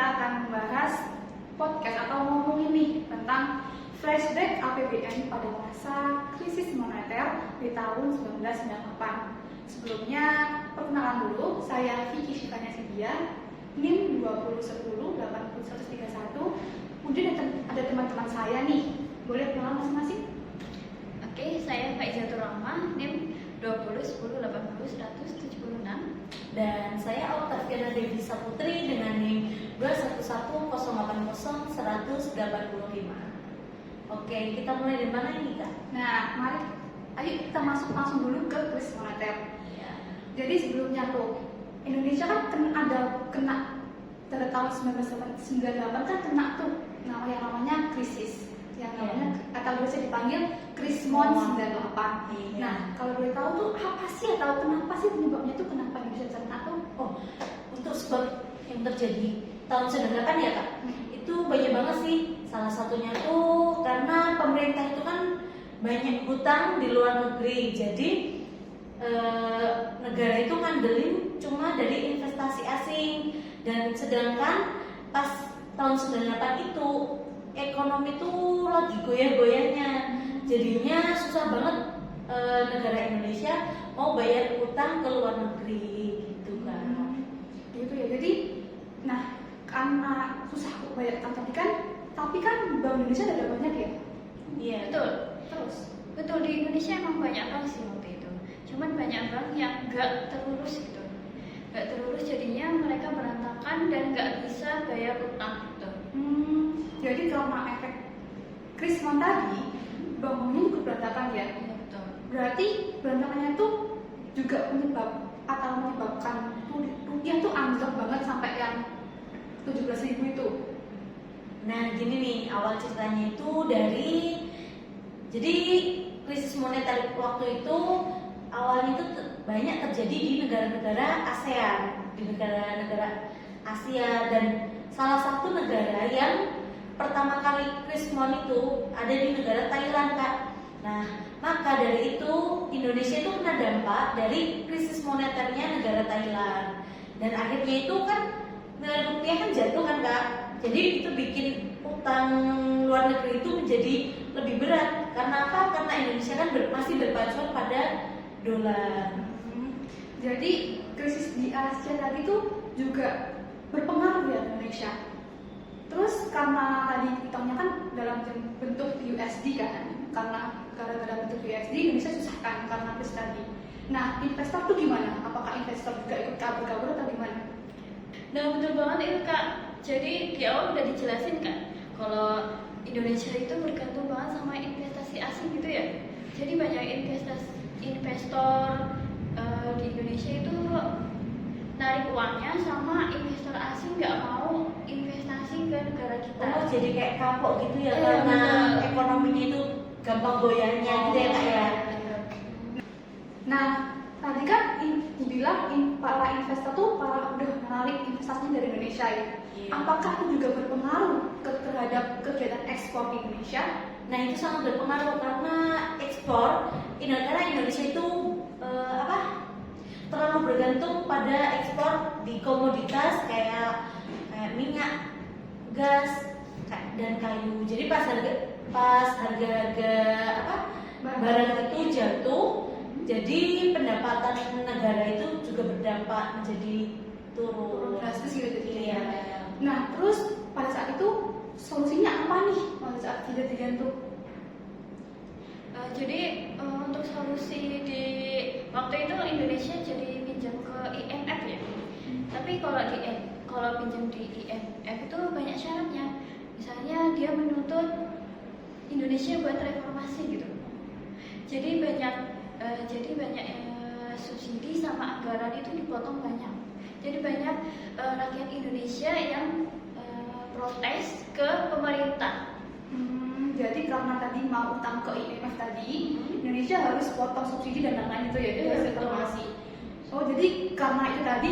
akan membahas podcast atau ngomongin nih tentang flashback APBN pada masa krisis moneter di tahun 1998. Sebelumnya, perkenalan dulu, saya Vicky Shivanya Sidia, NIM 2010-8131. Kemudian ada teman-teman saya nih, boleh kenalan masing-masing? Oke, saya Faizatul Rahma, NIM 2010-80-176. Dan saya Octaviana Devi Saputri dengan NIM 211080185. Oke, kita mulai dari mana ini, Kak? Nah, mari ayo kita masuk langsung dulu ke krisis moneter. Ya. Jadi sebelumnya tuh Indonesia kan kena pada tahun 1998 kan kena tuh yang namanya krisis yang namanya atau biasa dipanggil Krismon 98. Nah, kalau boleh tahu tuh apa sih atau kenapa sih penyebabnya tuh kenapa Indonesia kena tuh? Oh, untuk sebab yang terjadi tahun 98 ya, Kak? Itu banyak banget sih. Salah satunya tuh karena pemerintah itu kan banyak hutang di luar negeri. Jadi negara itu ngandelin cuma dari investasi asing, dan sedangkan pas tahun 98 itu ekonomi tuh lagi goyah-goyahnya. Jadinya susah banget negara Indonesia mau bayar utang ke luar negeri gitu kan. Gitu ya. Jadi nah, karena susah bayar utang tapi kan Bank Indonesia ada banyak ya? Iya. Betul, di Indonesia emang banyak bank sih waktu itu. Cuman banyak bank yang nggak terurus gitu. Nggak terurus jadinya mereka berantakan dan nggak bisa bayar utang gitu. Jadi karena efek Krismon tadi, bangunnya juga berantakan ya? Iya, betul. Berarti berantakannya tuh juga menyebabkan rupiah tuh anjlok banget sampai yang 17.000 itu. Nah, gini nih, awal ceritanya itu jadi krisis moneter waktu itu awalnya itu banyak terjadi di negara-negara ASEAN, di negara-negara Asia, dan salah satu negara yang pertama kali Krismon itu ada di negara Thailand, Kak. Nah, maka dari itu Indonesia itu kena dampak dari krisis moneternya negara Thailand, dan akhirnya itu kan nilai rupiah kan jatuh kan, Kak. Jadi itu bikin utang luar negeri itu menjadi lebih berat. Karena apa? Karena Indonesia kan masih berpacuan pada dolar. Jadi krisis di Asia tadi tuh juga berpengaruh ya Indonesia. Terus karena tadi utangnya kan dalam bentuk USD kan, karena gara-gara bentuk USD Indonesia susah kan karena krisis tadi. Nah, investor tuh gimana? Apakah investor juga ikut kabur-kabur atau gimana? Nah, betul banget itu, Kak. Jadi di awal udah dijelasin kan kalau Indonesia itu bergantung banget sama investasi asing gitu ya. Jadi banyak investor di Indonesia itu narik uangnya, sama investor asing nggak mau investasi ke negara kita. Oh, jadi kayak kapok gitu ya, karena ekonominya itu gampang goyahnya gitu ya, Kak ya. Nah, tadi kan dibilang para investor tuh udah menarik investasinya dari Indonesia ya. Apakah itu juga berpengaruh terhadap kegiatan ekspor di Indonesia? Nah, itu sangat berpengaruh karena ekspor negara Indonesia itu terlalu bergantung pada ekspor di komoditas kayak minyak, gas, dan kayu. Jadi pas harga barang itu jatuh, jadi pendapatan negara itu juga berdampak menjadi turun drastis gitu ya. Nah, terus pada saat itu solusinya apa nih pada saat kejadian tuh? Jadi untuk solusi di waktu itu Indonesia jadi pinjam ke IMF ya. Tapi kalau pinjam di IMF itu banyak syaratnya. Misalnya dia menuntut Indonesia buat reformasi gitu. Jadi banyak subsidi sama anggaran itu dipotong banyak. Jadi banyak rakyat Indonesia yang protes ke pemerintah. Jadi karena tadi mau utang ke IMF tadi, Indonesia harus potong subsidi dan lain-lain itu ya, itu reformasi. Oh, jadi karena itu tadi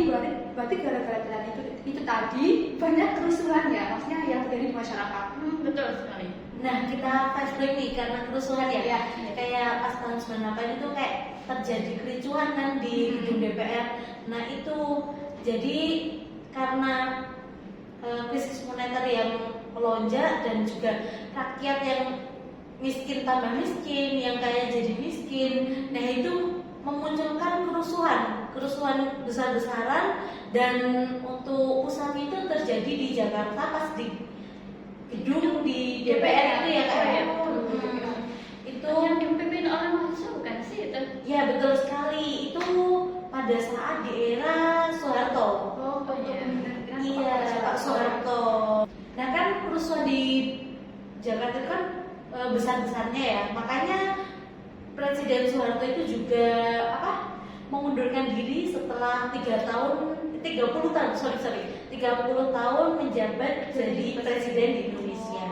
berarti gara-gara tadi itu tadi banyak kerusuhan ya, maksudnya yang terjadi di masyarakat. Betul sekali. Nah, kita flashback nih karena kerusuhan ya. Kayak pas tahun 98 itu kayak terjadi kericuhan kan di gedung DPR. Nah, itu jadi karena krisis moneter yang melonjak dan juga rakyat yang miskin tambah miskin, yang kaya jadi miskin. Nah itu memunculkan kerusuhan besar-besaran, dan untuk pusat itu terjadi di Jakarta pas di gedung di DPR itu ya Kak ya. Itu yang dipimpin oleh mahasiswa bukan sih itu? ya betul sekali, itu pada saat di era Soeharto. Oh, iya. Iya, Pak Soeharto. Nah kan kerusuhan di Jakarta itu kan besar-besarnya ya, makanya Presiden Soeharto itu juga mengundurkan diri setelah 30 tahun menjabat jadi presiden di Indonesia.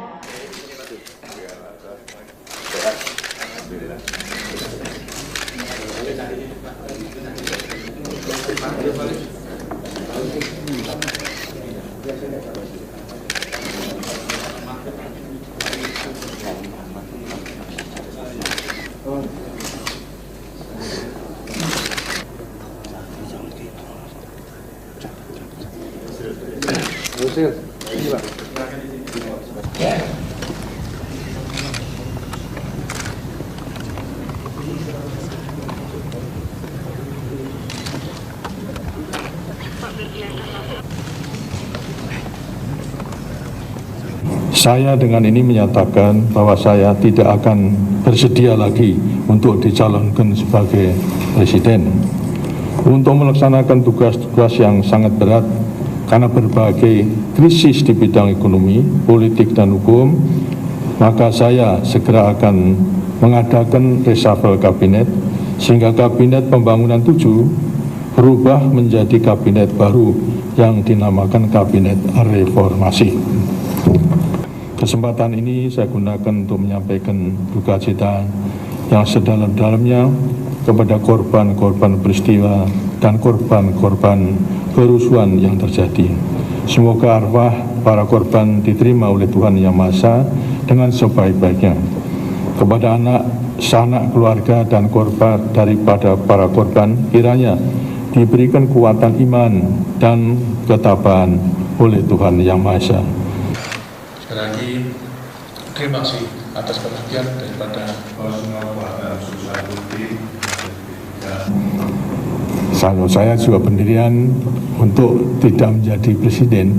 Saya dengan ini menyatakan bahwa saya tidak akan bersedia lagi untuk dicalonkan sebagai presiden. Untuk melaksanakan tugas-tugas yang sangat berat karena berbagai krisis di bidang ekonomi, politik, dan hukum, maka saya segera akan mengadakan reshuffle kabinet sehingga kabinet pembangunan 7 berubah menjadi kabinet baru yang dinamakan kabinet reformasi. Kesempatan ini saya gunakan untuk menyampaikan duka cita yang sedalam-dalamnya kepada korban-korban peristiwa dan korban-korban kerusuhan yang terjadi. Semoga arwah para korban diterima oleh Tuhan Yang Maha Esa dengan sebaik-baiknya. Kepada anak, sanak keluarga dan korban daripada para korban, kiranya diberikan kekuatan iman dan ketabahan oleh Tuhan Yang Maha Esa. Sekali lagi, terima kasih atas perhatian daripada Saya juga pendirian untuk tidak menjadi presiden.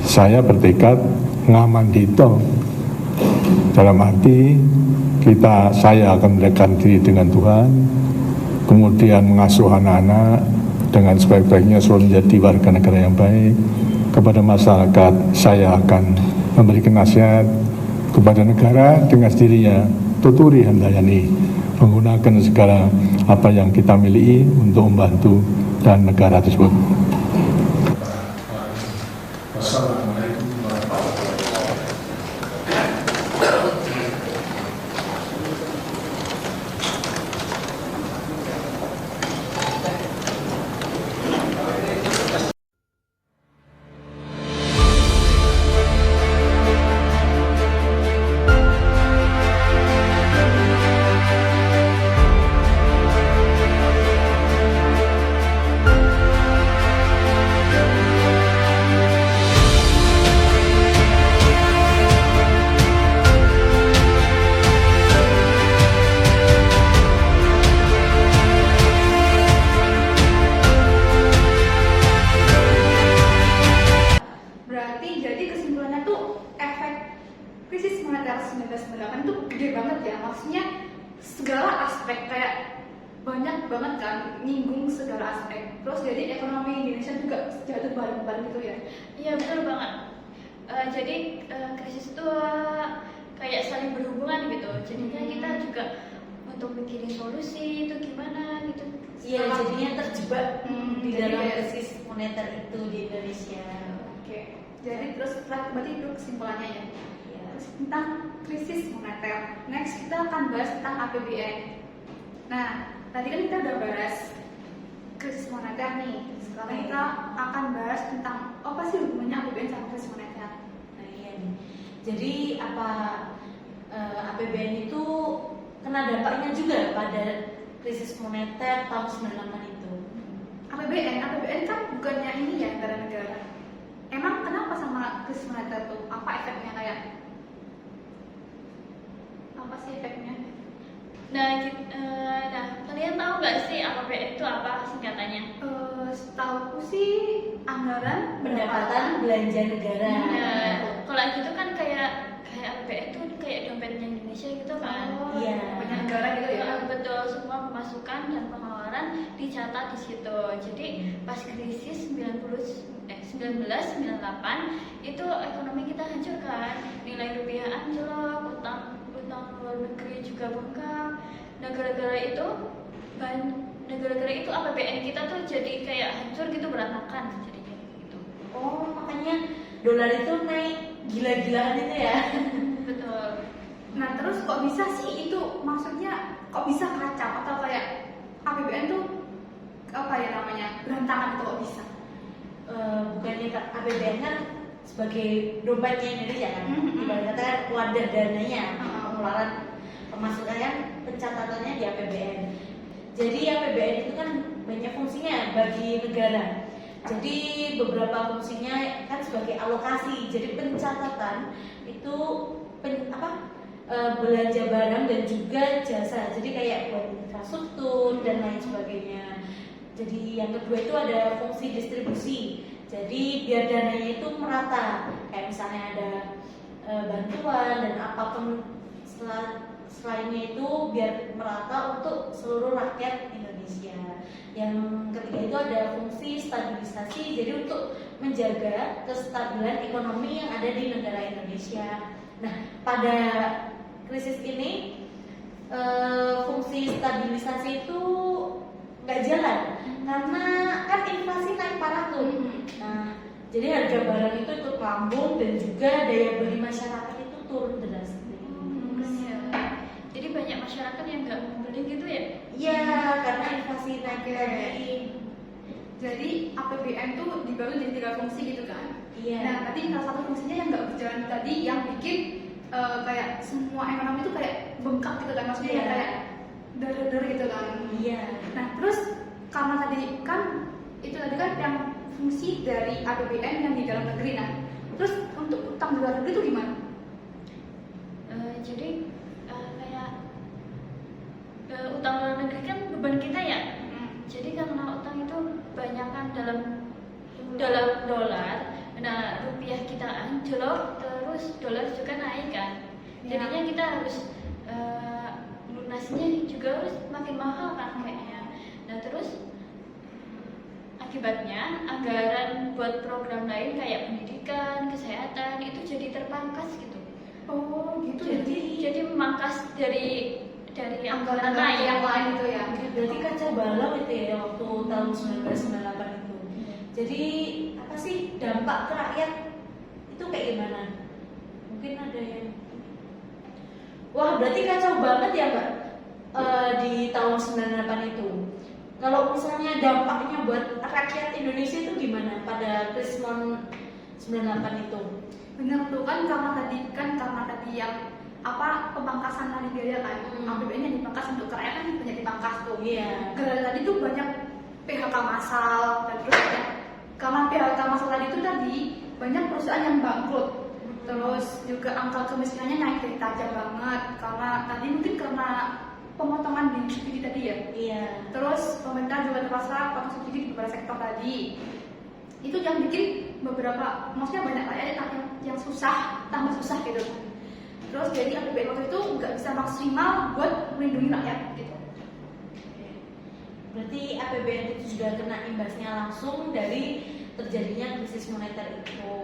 Saya bertekad ngaman dito. Dalam arti saya akan mendekatkan diri dengan Tuhan, kemudian mengasuh anak-anak dengan sebaik-baiknya selalu menjadi warga negara yang baik. Kepada masyarakat saya akan memberikan nasihat, kepada negara dengan sendirinya tuturi handayani, menggunakan segala apa yang kita miliki untuk membantu dan negara tersebut. Wassalamualaikum warahmatullahi wabarakatuh. Berarti jadi kesimpulannya tuh efek krisis moneter 1998 itu gede banget ya, maksudnya segala aspek, kayak banyak banget kan, nyinggung segala aspek. Terus jadi ekonomi Indonesia juga jatuh bareng-bareng gitu ya. Iya betul banget. Jadi krisis itu kayak saling berhubungan gitu. Jadinya kita juga untuk mikirin solusi itu gimana gitu. Iya, jadinya terjebak di jadi dalam kayak- krisis moneter itu di Indonesia. Oke, jadi terus berarti itu kesimpulannya ya. Ya. Terus tentang krisis moneter. Next kita akan bahas tentang APBN. Nah, tadi kan kita udah bahas krisis moneter nih. Sekarang kita akan bahas tentang apa sih hubungannya APBN sama krisis moneter. Nah, iya nih. Jadi APBN itu kena dampaknya juga pada krisis moneter tahun 98 itu. APBN kan bukannya ini ya negara-negara. Emang kenapa sama krisis moneter tuh? Apa efeknya kayak? Apa sih efeknya? Nah, kalian tahu nggak sih APBN itu apa singkatannya? Setahuku sih anggaran Pendapatan belanja negara. Nah, kalau gitu kan kayak APBN itu kayak dompetnya Indonesia gitu kan. Iya. banyak negara gitu ya. Ya, betul, semua pemasukan dan pengeluaran dicatat di situ. Jadi pas krisis 1998 itu ekonomi kita hancur kan, nilai rupiah anjlok, utang luar negeri juga bengkak. Nah gara-gara itu APBN kita tuh jadi kayak hancur gitu, berantakan jadinya gitu. Oh, makanya dolar itu naik gila-gilaan itu ya. Betul. Nah terus kok bisa sih itu, maksudnya kok bisa kacau atau kayak APBN tuh apa ya namanya berantakan itu kok bisa? Bukannya APBN kan sebagai dompetnya Indonesia kan, Mhm. ibarat kata kan wadah dananya, Mhm. pengeluaran pemasukan kan pencatatannya di APBN. Jadi APBN itu kan banyak fungsinya bagi negara. Jadi beberapa fungsinya kan sebagai alokasi. Jadi pencatatan itu belanja barang dan juga jasa. Jadi kayak buat infrastruktur dan lain sebagainya. Jadi yang kedua itu ada fungsi distribusi. Jadi biar dananya itu merata. Kayak misalnya ada bantuan dan apapun selainnya itu biar merata untuk seluruh rakyat Indonesia. Yang ketiga itu ada fungsi stabilisasi. Jadi untuk menjaga kestabilan ekonomi yang ada di negara Indonesia. Nah, pada krisis ini fungsi stabilisasi itu nggak jalan karena kan inflasi naik parah tuh. Nah, jadi harga barang itu ikut melambung dan juga daya beli masyarakat itu turun drastis. Jadi banyak masyarakat yang nggak mau beli gitu ya? Iya, karena inflasi naik lagi. Jadi APBN tuh dibagi jadi 3 fungsi gitu kan? Iya. Nah tadi salah satu fungsinya yang nggak berjalan tadi yang bikin kayak semua ekonomi itu kayak bengkak gitu kan, maksudnya Iya. yang kayak der gitu kan? Iya. Nah terus karena tadi kan yang fungsi dari APBN yang di dalam negeri, nah terus untuk utang di luar negeri itu gimana? Jadi kayak utang luar negeri kan beban kita ya. Jadi karena utang itu banyakkan dalam dolar, nah rupiah kita anjlok, terus dolar juga naik kan. Ya. Jadinya kita harus lunasinya juga harus makin mahal kan kayaknya. Nah terus akibatnya anggaran buat program lain kayak pendidikan, kesehatan itu jadi terpangkas gitu. Oh gitu. Jadi memangkas dari anggaran anggaran yang lain itu ya. Berarti kacau balau itu ya waktu tahun 1998 itu. Jadi apa sih dampak ke rakyat itu kayak gimana? Mungkin ada yang wah berarti kacau banget ya Mbak di tahun 98 itu. Kalau misalnya dampaknya buat rakyat Indonesia itu gimana pada krisis 98 itu? Bener tuh kan karena tadi yang pemangkasan tadi biaya kan, APBN yang dipangkas untuk rakyat kan banyak dipangkas tuh. Iya. Gara-gara tadi tuh banyak PHK massal dan terus karena PHK massal tadi banyak perusahaan yang bangkrut. Terus juga angka kemiskinannya naik dari tajam banget karena tadi mungkin karena pemotongan di subsidi tadi ya. Iya. Terus pemerintah juga terpaksa potong subsidi di beberapa sektor tadi. Itu yang bikin maksudnya banyak rakyat yang susah, tambah susah gitu. Terus jadi APBN waktu itu nggak bisa maksimal buat melindungi rakyat gitu. Berarti APBN itu juga kena imbasnya langsung dari terjadinya krisis moneter itu.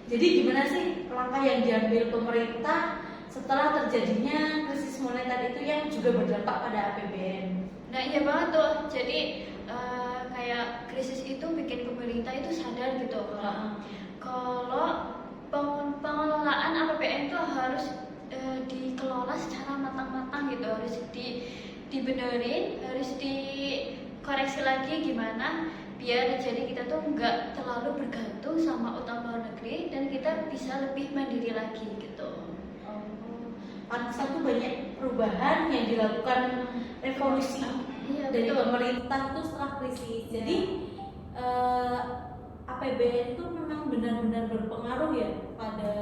Jadi gimana sih langkah yang diambil pemerintah setelah terjadinya krisis moneter itu yang juga berdampak pada APBN? Nah iya banget tuh. Jadi kayak krisis itu bikin pemerintah itu sadar gitu kalau pengelolaan APBN itu harus dikelola secara matang-matang gitu, harus dibenerin, harus dikoreksi lagi gimana biar jadi kita tuh nggak terlalu bergantung sama utang luar negeri dan kita bisa lebih mandiri lagi gitu. Pantesan tuh banyak perubahan yang dilakukan revolusi dari pemerintah tuh setelah krisis. Jadi APBN itu memang memang benar-benar berpengaruh ya pada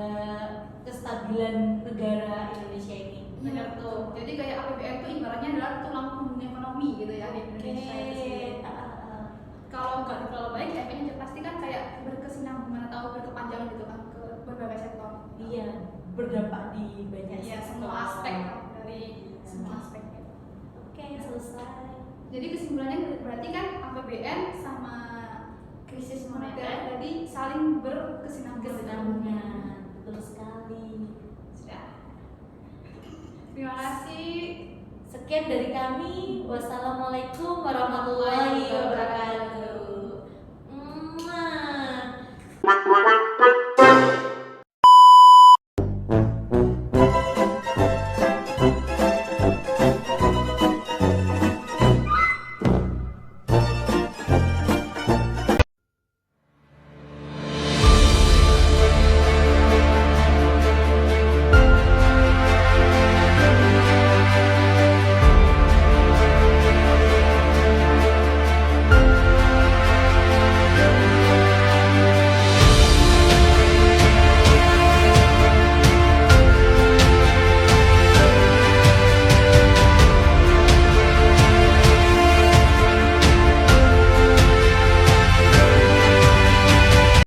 kestabilan negara Indonesia ini. Benar tuh. Jadi kayak APBN itu ibaratnya adalah tulang punggung ekonomi gitu ya di Indonesia itu sendiri. Kalau nggak dikelola baik, efeknya pasti kan kayak berkesinambungan atau berkepanjangan gitu kan ke berbagai sektor. Iya, berdampak di banyak Iya, sektor. semua aspek dari semua aspek. Oke, selesai. Jadi kesimpulannya berarti kan APBN sama krisis moneter jadi saling Kesinambungan, betul sekali. Sudah. Terima kasih. Sekian dari kami. Wassalamualaikum warahmatullahi wabarakatuh.